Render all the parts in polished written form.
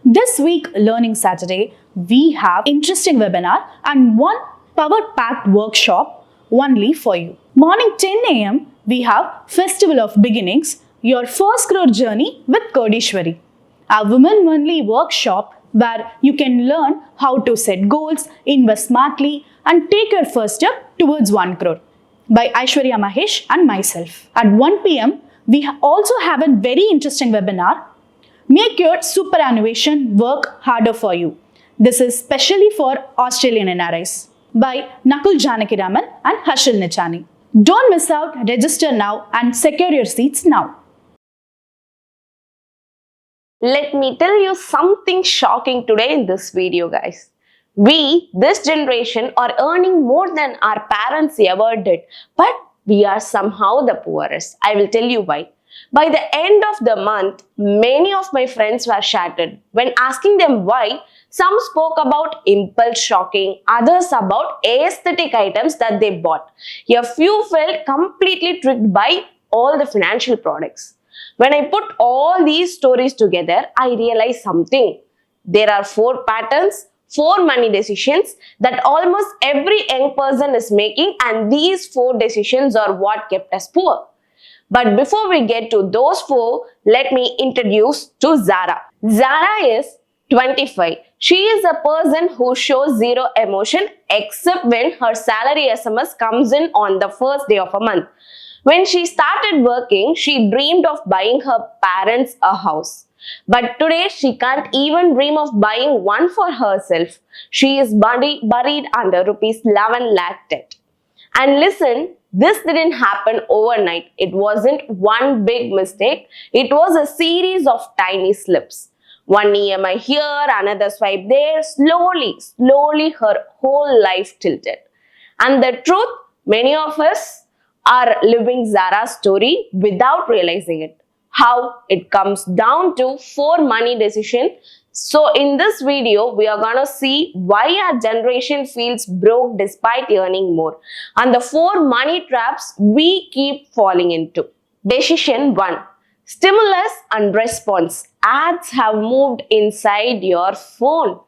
This week, Learning Saturday, we have interesting webinar and one power-packed workshop only for you. Morning 10 a.m., we have Festival of Beginnings, your first Crore journey with Kodeeswari, a women-only workshop where you can learn how to set goals, invest smartly, and take your first step towards 1 crore by Aishwarya, Mahesh, and myself. At 1 p.m., we also have a very interesting webinar, Make Your Superannuation Work Harder for You. This is specially for Australian NRIs by Nakul Janakiraman and Harshil Nichani. Don't miss out, register now and secure your seats now. Let me tell you something shocking today in this video, guys. We, this generation, are earning more than our parents ever did, but we are somehow the poorest. I will tell you why. By the end of the month, many of my friends were shattered. When asking them why, some spoke about impulse shopping, others about aesthetic items that they bought. A few felt completely tricked by all the financial products. When I put all these stories together, I realized something. There are 4 patterns, 4 money decisions that almost every young person is making, and these 4 decisions are what kept us poor. But before we get to those 4, let me introduce to Zara. Zara is 25. She is a person who shows zero emotion except when her salary SMS comes in on the first day of a month. When she started working, she dreamed of buying her parents a house. But today, she can't even dream of buying one for herself. She is buried under rupees 11 lakh debt. And listen, this didn't happen overnight. It wasn't one big mistake. It was a series of tiny slips. One EMI here, another swipe there. Slowly her whole life tilted. And the truth, many of us are living Zara's story without realizing it. How? It comes down to 4 money decisions. So in this video, we are going to see why our generation feels broke despite earning more, and the 4 money traps we keep falling into. Decision 1. Stimulus and response. Ads have moved inside your phone.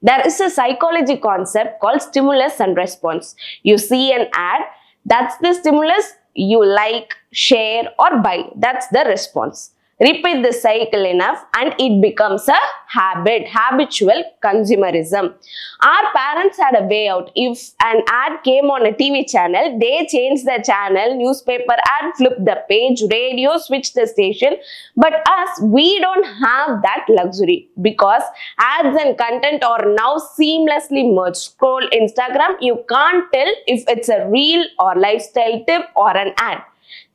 There is a psychology concept called stimulus and response. You see an ad, that's the stimulus. You like, share or buy, that's the response. Repeat the cycle enough and it becomes a habit, habitual consumerism. Our parents had a way out. If an ad came on a TV channel, they changed the channel, newspaper ad, flipped the page, radio, switched the station. But us, we don't have that luxury because ads and content are now seamlessly merged. Scroll Instagram, you can't tell if it's a reel or lifestyle tip or an ad.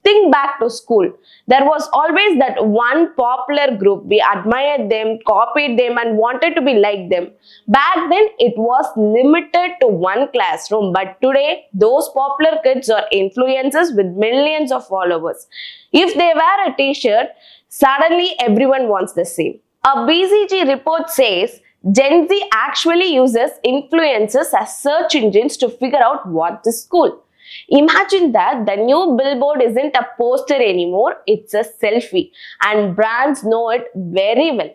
Think back to school. There was always that one popular group. We admired them, copied them and wanted to be like them. Back then, it was limited to one classroom. But today, those popular kids are influencers with millions of followers. If they wear a t-shirt, suddenly everyone wants the same. A BCG report says Gen Z actually uses influencers as search engines to figure out what is cool. Imagine that the new billboard isn't a poster anymore, it's a selfie, and brands know it very well.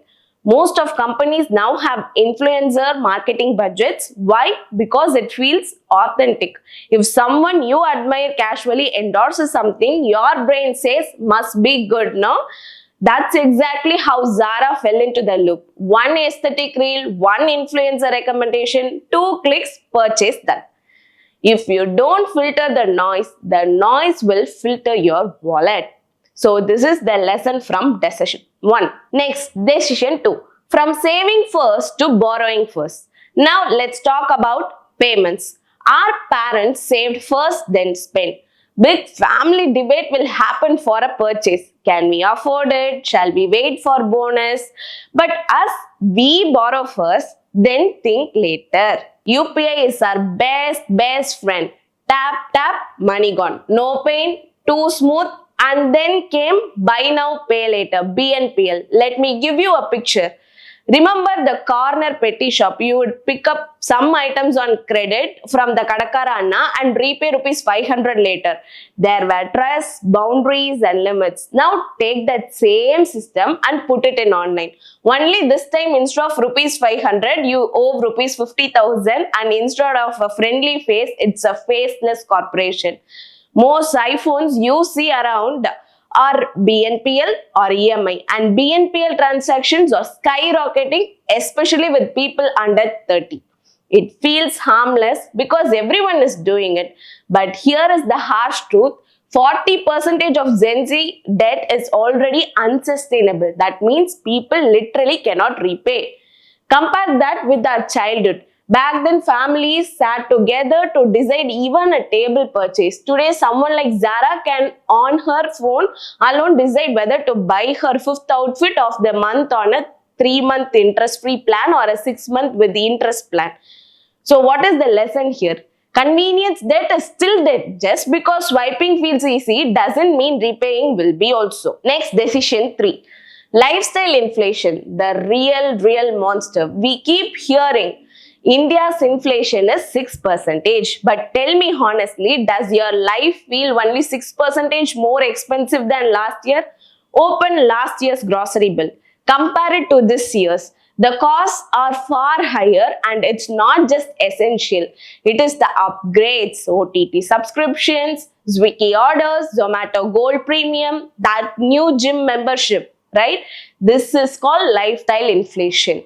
Most of companies now have influencer marketing budgets. Why? Because it feels authentic. If someone you admire casually endorses something, your brain says must be good, no? That's exactly how Zara fell into the loop. One aesthetic reel, one influencer recommendation, 2 clicks, purchase done. If you don't filter the noise will filter your wallet. So this is the lesson from decision 1. Next, decision 2. From saving first to borrowing first. Now let's talk about payments. Our parents saved first, then spent. Big family debate will happen for a purchase. Can we afford it? Shall we wait for bonus? But us, we borrow first, then think later. UPI is our best friend. Tap, money gone. No pain, too smooth. And then came buy now, pay later, BNPL. Let me give you a picture. Remember the corner petty shop? You would pick up some items on credit from the Kadakara Anna and repay rupees 500 later. There were trusts, boundaries and limits. Now take that same system and put it in online. Only this time instead of rupees 500, you owe rupees 50,000, and instead of a friendly face, it's a faceless corporation. Most iPhones you see around are BNPL or EMI, and BNPL transactions are skyrocketing, especially with people under 30. It feels harmless because everyone is doing it, but here is the harsh truth. 40% of Gen Z debt is already unsustainable. That means people literally cannot repay. Compare that with our childhood. Back then, families sat together to decide even a table purchase. Today, someone like Zara can, on her phone alone, decide whether to buy her 5th outfit of the month on a 3-month interest-free plan or a 6-month with the interest plan. So, what is the lesson here? Convenience debt is still debt. Just because swiping feels easy doesn't mean repaying will be also. Next, decision 3. Lifestyle inflation, the real monster. We keep hearing India's inflation is 6%. But tell me honestly, does your life feel only 6% more expensive than last year? Open last year's grocery bill. Compare it to this year's. The costs are far higher, and it's not just essential. It is the upgrades, OTT subscriptions, Swiggy orders, Zomato Gold Premium, that new gym membership, right? This is called lifestyle inflation.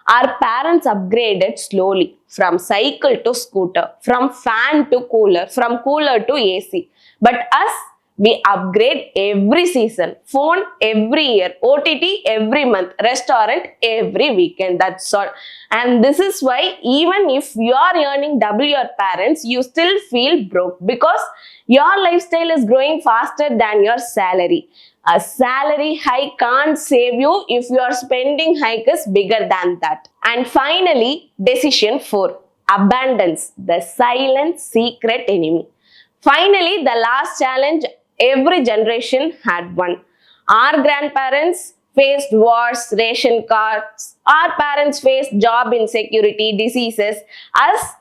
Our parents upgraded slowly from cycle to scooter, from fan to cooler, from cooler to AC. But us, we upgrade every season, phone every year, OTT every month, restaurant every weekend. That's all. And this is why even if you are earning double your parents, you still feel broke because your lifestyle is growing faster than your salary. A salary hike can't save you if your spending hike is bigger than that. And finally, decision 4. Abundance, the silent secret enemy. Finally, the last challenge every generation had one. Our grandparents faced wars, ration cards. Our parents faced job insecurity, diseases.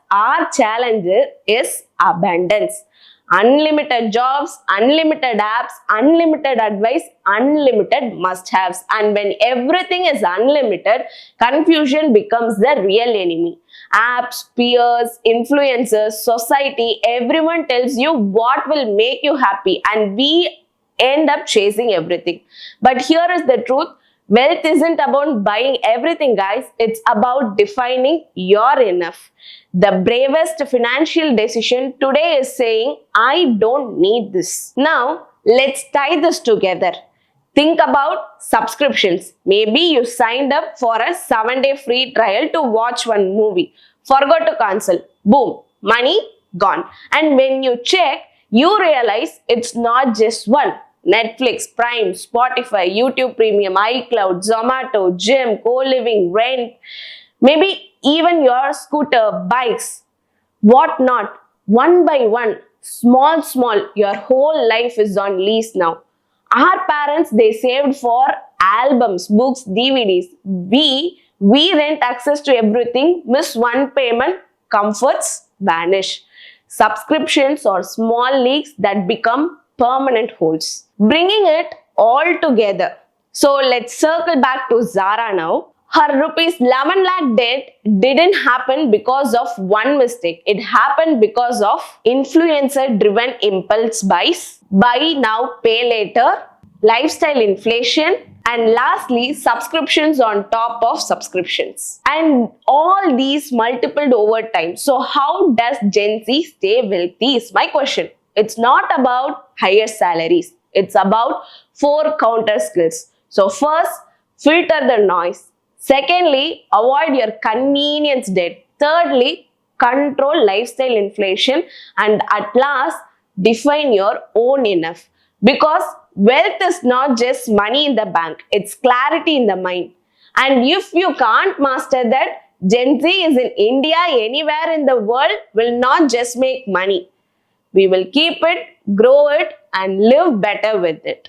Our challenge is abundance. Unlimited jobs, unlimited apps, unlimited advice, unlimited must-haves. And when everything is unlimited, confusion becomes the real enemy. Apps, peers, influencers, society, everyone tells you what will make you happy, and we end up chasing everything. But here is the truth. Wealth isn't about buying everything, guys. It's about defining your enough. The bravest financial decision today is saying, I don't need this. Now, let's tie this together. Think about subscriptions. Maybe you signed up for a 7-day free trial to watch one movie. Forgot to cancel. Boom, money gone. And when you check, you realize it's not just one. Netflix, Prime, Spotify, YouTube Premium, iCloud, Zomato, gym, co-living, rent, maybe even your scooter, bikes, what not. One by one, small, your whole life is on lease now. Our parents, they saved for albums, books, DVDs. We rent access to everything, miss one payment, comforts vanish. Subscriptions or small leaks that become permanent holes. Bringing it all together. So let's circle back to Zara now. Her rupees 11 lakh debt didn't happen because of one mistake. It happened because of influencer-driven impulse buys, buy now, pay later, lifestyle inflation, and lastly, subscriptions on top of subscriptions. And all these multiplied over time. So how does Gen Z stay wealthy is my question. It's not about higher salaries. It's about 4 counter skills. So first, filter the noise. Secondly, avoid your convenience debt. Thirdly, control lifestyle inflation. And at last, define your own enough. Because wealth is not just money in the bank. It's clarity in the mind. And if you can't master that, Gen Z is in India, anywhere in the world, will not just make money. We will keep it, grow it, and live better with it.